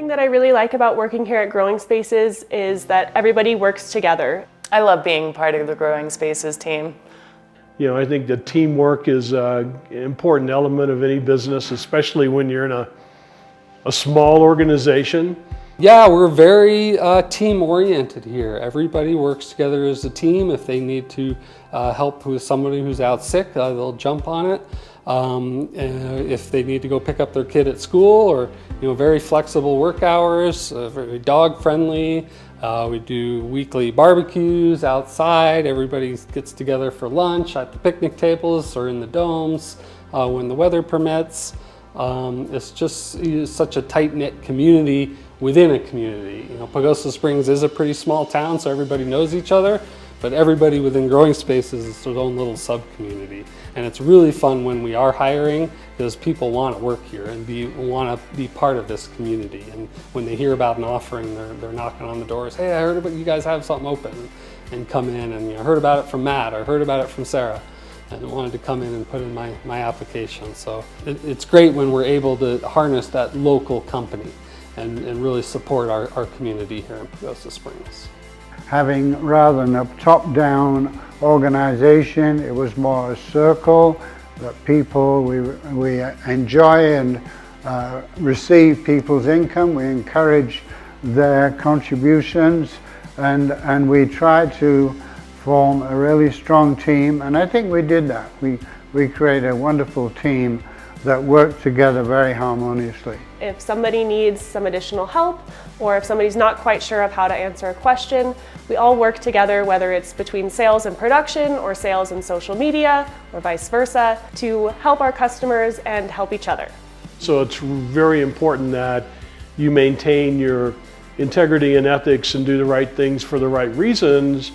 thing that I really like about working here at Growing Spaces is that everybody works together. I love being part of the Growing Spaces team. You know, I think that teamwork is an important element of any business, especially when you're in a small organization. Yeah, we're very team-oriented here. Everybody works together as a team. If they need to help with somebody who's out sick, they'll jump on it. If they need to go pick up their kid at school, or very flexible work hours, very dog-friendly. We do weekly barbecues outside. Everybody gets together for lunch at the picnic tables or in the domes when the weather permits. It's just such a tight-knit community within a community. Pagosa Springs is a pretty small town, so everybody knows each other, but everybody within Growing Spaces is their own little sub-community. And it's really fun when we are hiring, because people want to work here and want to be part of this community. And when they hear about an offering, they're knocking on the doors. Hey, I heard about you guys have something open, and come in, and I heard about it from Matt, or heard about it from Sarah, and I wanted to come in and put in my application. So it's great when we're able to harness that local company and really support our community here in Pagosa Springs. Having, rather than a top-down organization, it was more a circle that people, we enjoy and receive people's income. We encourage their contributions, and we try to form a really strong team, and I think we did that. We created a wonderful team that worked together very harmoniously. If somebody needs some additional help, or if somebody's not quite sure of how to answer a question, we all work together, whether it's between sales and production or sales and social media or vice versa, to help our customers and help each other. So it's very important that you maintain your integrity and ethics and do the right things for the right reasons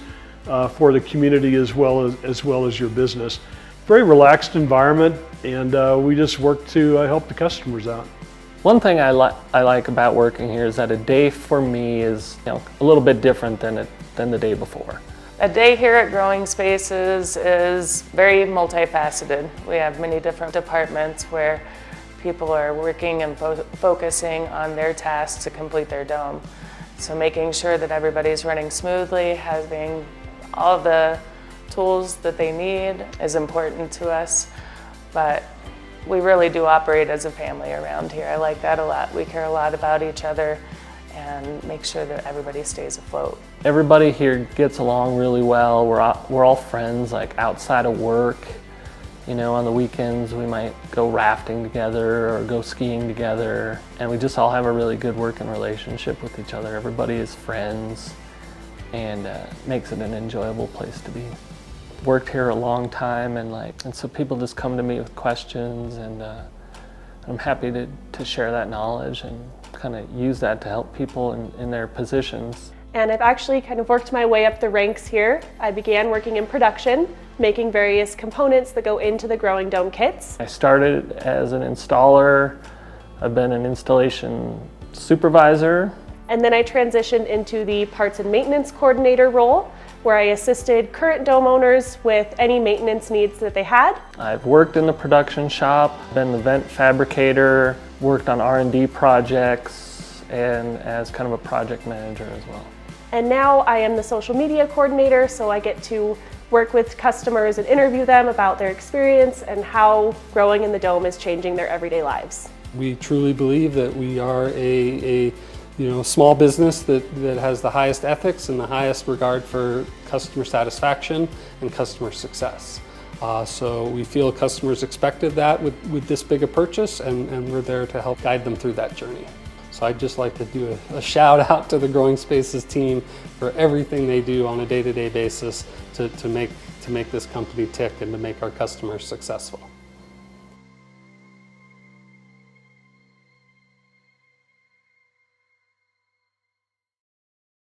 for the community as well as your business. Very relaxed environment, and we just work to help the customers out. One thing I like about working here is that a day for me is a little bit different than the day before. A day here at Growing Spaces is very multifaceted. We have many different departments where people are working and focusing on their tasks to complete their dome. So making sure that everybody's running smoothly, having all the tools that they need is important to us, but we really do operate as a family around here. I like that a lot. We care a lot about each other and make sure that everybody stays afloat. Everybody here gets along really well. We're all friends, like outside of work. On the weekends we might go rafting together or go skiing together, and we just all have a really good working relationship with each other. Everybody is friends, and makes it an enjoyable place to be. Worked here a long time, and so people just come to me with questions, and I'm happy to share that knowledge and kind of use that to help people in their positions. And I've actually kind of worked my way up the ranks here. I began working in production, making various components that go into the Growing Dome kits. I started as an installer. I've been an installation supervisor. And then I transitioned into the parts and maintenance coordinator role, where I assisted current dome owners with any maintenance needs that they had. I've worked in the production shop, been the vent fabricator, worked on R&D projects, and as kind of a project manager as well. And now I am the social media coordinator, so I get to work with customers and interview them about their experience and how growing in the dome is changing their everyday lives. We truly believe that we are a small business that has the highest ethics and the highest regard for customer satisfaction and customer success. So we feel customers expected that with this big a purchase, and we're there to help guide them through that journey. So I'd just like to do a shout out to the Growing Spaces team for everything they do on a day-to-day basis to make this company tick and to make our customers successful.